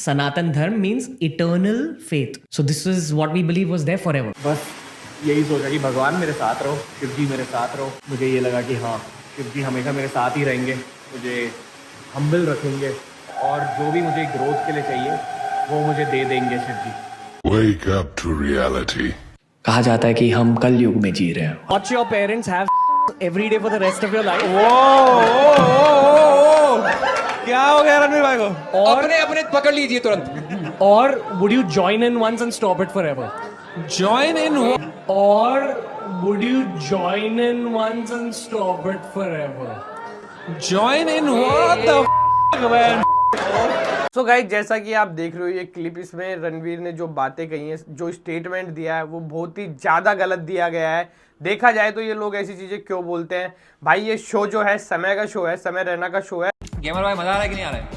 Sanatan Dharma means eternal faith. So this is what we believe was there forever. बस यही सोचा कि भगवान मेरे साथ रहो, शिव जी मेरे साथ रहो। मुझे ये लगा कि हाँ, शिव जी हमेशा मेरे साथ ही रहेंगे, मुझे हम्बल रखेंगे और जो भी मुझे ग्रोथ के लिए चाहिए वो मुझे दे देंगे शिव जी। Wake up to reality. कहा जाता है कि हम कल युग में जी रहे हैं। Watch your parents have every day for the rest of your life. क्या हो गया रणवीर भाई को? और अपने अपने पकड़ लीजिए तुरंत। और would you join in once and stop it forever? Join in Or would you join in once and stop it forever? join in what the man? So guys, जैसा कि आप देख रहे हो ये क्लिप, इसमें रणवीर ने जो बातें कही हैं, जो स्टेटमेंट दिया है वो बहुत ही ज़्यादा गलत दिया गया है। देखा जाए तो ये लोग ऐसी चीज़ें क्यों बोलते हैं भाई? ये शो जो है समय का शो है, समय रैना का शो है। गेमर भाई मजा आ रहा है कि नहीं आ रहा है?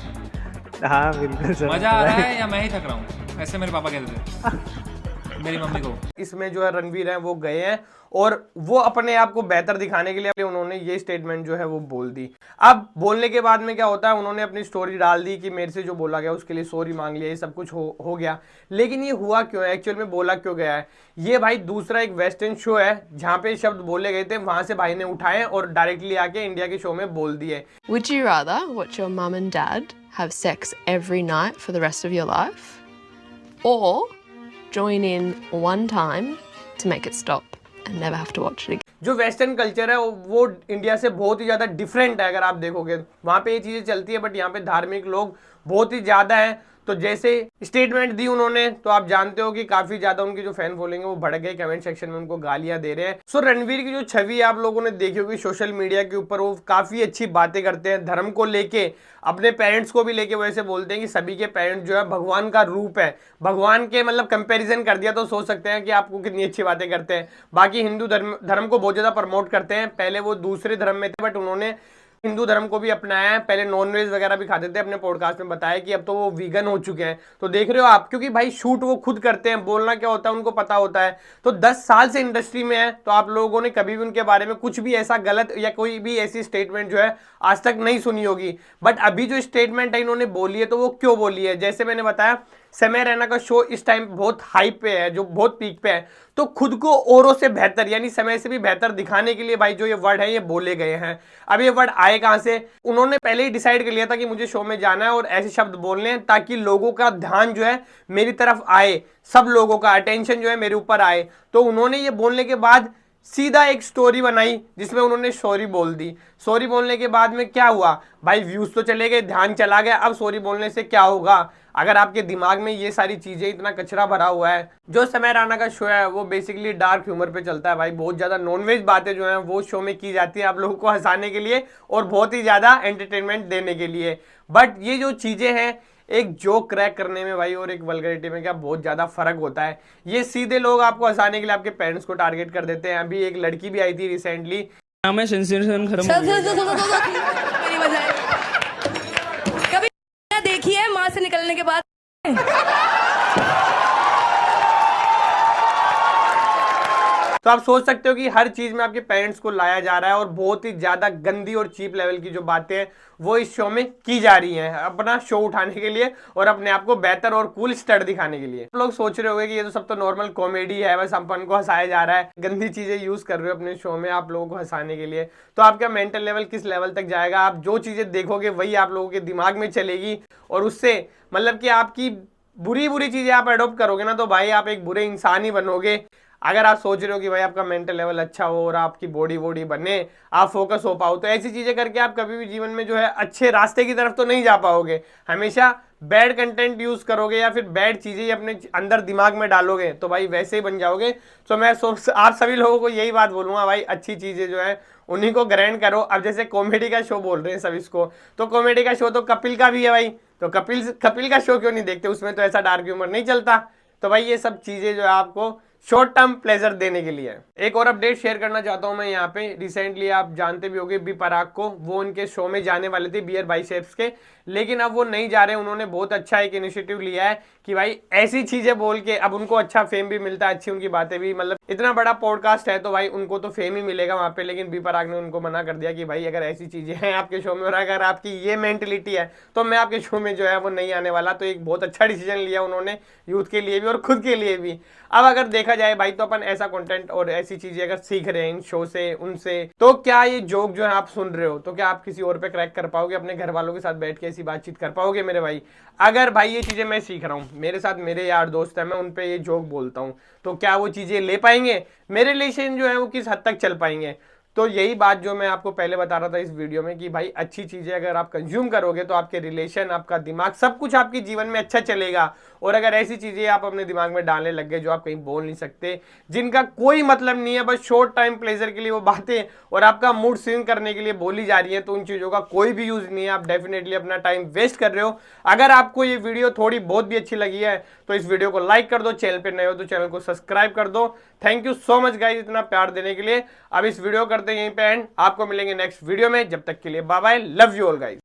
हाँ बिल्कुल सर, मजा आ रहा है या मैं ही थक रहा हूँ? ऐसे मेरे पापा कहते थे मेरी मम्मी को। इसमें जो है रणवीर हैं वो गए हैं और वो अपने आप को बेहतर दिखाने के लिए उन्होंने ये स्टेटमेंट जो है वो बोल दी। अब बोलने के बाद में क्या होता है, उन्होंने अपनी स्टोरी डाल दी कि मेरे से जो बोला गया उसके लिए सॉरी मांग लिया, ये सब कुछ हो गया। लेकिन ये हुआ क्यों है, एक्चुअल में बोला क्यों गया है? ये भाई दूसरा एक वेस्टर्न शो है जहाँ पे शब्द बोले गए थे, वहां से भाई ने उठाए और डायरेक्टली आके इंडिया के शो में बोल दिए। Would you rather watch your mum and dad have sex every night for the rest of your life, or join in one time to make it stop and never have to watch it again? जो western culture है वो India से बहुत ही ज़्यादा different है। अगर आप देखोगे वहाँ पे ये चीज़ें चलती है, बट यहाँ पे धार्मिक लोग बहुत ही ज़्यादा हैं। तो जैसे स्टेटमेंट दी उन्होंने, तो आप जानते हो कि काफ़ी ज़्यादा उनकी जो फैन फॉलोइंग है वो बढ़ गए, कमेंट सेक्शन में उनको गालियाँ दे रहे हैं। सो रणवीर की जो छवि आप लोगों ने देखी होगी सोशल मीडिया के ऊपर, वो काफ़ी अच्छी बातें करते हैं धर्म को लेके, अपने पेरेंट्स को भी लेके। वो ऐसे बोलते हैं कि सभी के पेरेंट्स जो है भगवान का रूप है, भगवान के मतलब कंपैरिजन कर दिया तो सोच सकते हैं कि आपको कितनी अच्छी बातें करते हैं। बाकी हिंदू धर्म को बहुत ज़्यादा प्रमोट करते हैं। पहले वो दूसरे धर्म में थे, बट उन्होंने हिंदू धर्म को भी अपनाया है। पहले नॉनवेज वगैरह भी खाते थे, अपने पॉडकास्ट में बताया कि अब तो वो वीगन हो चुके हैं। तो देख रहे हो आप, क्योंकि भाई शूट वो खुद करते हैं, बोलना क्या होता है उनको पता होता है। तो 10 साल से इंडस्ट्री में है, तो आप लोगों ने कभी भी उनके बारे में कुछ भी ऐसा गलत या कोई भी ऐसी स्टेटमेंट जो है आज तक नहीं सुनी होगी। बट अभी जो स्टेटमेंट है इन्होंने बोली है, तो वो क्यों बोली है? जैसे मैंने बताया, समय रैना का शो इस टाइम बहुत हाइप पे है, जो बहुत पीक पे है। तो खुद को औरों से बेहतर यानी समय से भी बेहतर दिखाने के लिए भाई जो ये वर्ड है ये बोले गए हैं। अब ये वर्ड आए कहां से? उन्होंने पहले ही डिसाइड कर लिया था कि मुझे शो में जाना है और ऐसे शब्द बोलने हैं ताकि लोगों का ध्यान जो है मेरी तरफ आए, सब लोगों का अटेंशन जो है मेरे ऊपर आए। तो उन्होंने ये बोलने के बाद सीधा एक स्टोरी बनाई जिसमें उन्होंने सॉरी बोल दी। सॉरी बोलने के बाद में क्या हुआ भाई? व्यूज तो चले गए, ध्यान चला गया। अब सॉरी बोलने से क्या होगा? अगर आपके दिमाग में ये सारी चीजें, इतना कचरा भरा हुआ है। जो समय रैना का शो है वो बेसिकली डार्क ह्यूमर पे चलता है भाई। बहुत ज्यादा नॉनवेज बातें जो है वो शो में की जाती है आप लोगों को हंसाने के लिए और बहुत ही ज्यादा एंटरटेनमेंट देने के लिए। बट ये जो चीजें हैं, एक जोक क्रैक करने में भाई और एक वल्गरिटी में क्या बहुत ज्यादा फर्क होता है। ये सीधे लोग आपको हंसाने के लिए आपके पेरेंट्स को टारगेट कर देते हैं। अभी एक लड़की भी आई थी रिसेंटली, मैं सेंसेशन खत्म हो गया। मेरी वजह कभी देखी है माँ से निकलने के बाद? तो आप सोच सकते हो कि हर चीज में आपके पेरेंट्स को लाया जा रहा है और बहुत ही ज्यादा गंदी और चीप लेवल की जो बातें हैं वो इस शो में की जा रही हैं, अपना शो उठाने के लिए और अपने आप को बेहतर और कूल स्टार दिखाने के लिए। आप लोग सोच रहे होंगे कि ये तो सब तो नॉर्मल कॉमेडी है, बस अपन को हंसाया जा रहा है, गंदी चीजें यूज कर रहे हो अपने शो में आप लोगों को हंसाने के लिए। तो आपका मेंटल लेवल किस लेवल तक जाएगा? आप जो चीजें देखोगे वही आप लोगों के दिमाग में चलेगी और उससे मतलब कि आपकी बुरी बुरी चीजें आप अडोप्ट करोगे ना, तो भाई आप एक बुरे इंसान ही बनोगे। अगर आप सोच रहे हो कि भाई आपका मेंटल लेवल अच्छा हो और आपकी बॉडी बने, आप फोकस हो पाओ, तो ऐसी चीजें करके आप कभी भी जीवन में जो है अच्छे रास्ते की तरफ तो नहीं जा पाओगे। हमेशा बैड कंटेंट यूज करोगे या फिर बैड चीजें अपने अंदर दिमाग में डालोगे तो भाई वैसे ही बन जाओगे। तो मैं आप सभी लोगों को यही बात बोलूंगा भाई, अच्छी चीजें जो है उन्हीं को ग्रहण करो। अब जैसे कॉमेडी का शो बोल रहे हैं सब इसको, तो कॉमेडी का शो तो कपिल का भी है भाई, तो कपिल का शो क्यों नहीं देखते? उसमें तो ऐसा डार्क ह्यूमर नहीं चलता। तो भाई ये सब चीजें जो है आपको शॉर्ट टर्म प्लेजर देने के लिए। एक और अपडेट शेयर करना चाहता हूं मैं यहाँ पे। रिसेंटली आप जानते भी होंगे बी पराग को, वो उनके शो में जाने वाले थे बियर बाइसेप्स के, लेकिन अब वो नहीं जा रहे। उन्होंने बहुत अच्छा एक इनिशिएटिव लिया है कि भाई ऐसी चीजें बोल के अब उनको अच्छा फेम भी मिलता है, अच्छी उनकी बातें भी, मतलब इतना बड़ा पॉडकास्ट है तो भाई उनको तो फेम ही मिलेगा वहां पे। लेकिन बी पराग ने उनको मना कर दिया कि भाई अगर ऐसी चीजें हैं आपके शो में और अगर आपकी ये मेंटेलिटी है तो मैं आपके शो में जो है वो नहीं आने वाला। तो एक बहुत अच्छा डिसीजन लिया उन्होंने, यूथ के लिए भी और खुद के लिए भी। अब अगर देखा जाए भाई तो अपन ऐसा कंटेंट और ऐसी चीजें अगर सीख रहे हैं इन शो से उनसे, तो क्या ये जोक जो है आप सुन रहे हो तो क्या आप किसी और पे क्रैक कर पाओगे? अपने घर वालों के साथ बैठ के ऐसी बातचीत कर पाओगे मेरे भाई? अगर भाई ये चीजें मैं सीख रहा हूँ, मेरे साथ मेरे यार दोस्त है, मैं उन पे ये जोक बोलता हूँ, तो क्या वो चीजें ले पाएंगे? मेरे रिलेशन जो है वो किस हद तक चल पाएंगे? तो यही बात जो मैं आपको पहले बता रहा था इस वीडियो में कि भाई अच्छी चीजें अगर आप कंज्यूम करोगे तो आपके रिलेशन, आपका दिमाग, सब कुछ आपके जीवन में अच्छा चलेगा। और अगर ऐसी चीजें आप अपने दिमाग में डालने लग गए जो आप कहीं बोल नहीं सकते, जिनका कोई मतलब नहीं है, बस शॉर्ट टाइम प्लेजर के लिए वो बातें और आपका मूड स्विंग करने के लिए बोली जा रही है, तो उन चीजों का कोई भी यूज नहीं है। आप डेफिनेटली अपना टाइम वेस्ट कर रहे हो। अगर आपको ये वीडियो थोड़ी बहुत भी अच्छी लगी है तो इस वीडियो को लाइक कर दो, चैनल पे नए हो तो चैनल को सब्सक्राइब कर दो। Thank you so much guys इतना प्यार देने के लिए। अब इस वीडियो करते हैं यहीं पे एंड, आपको मिलेंगे नेक्स्ट वीडियो में, जब तक के लिए bye bye, love you all guys.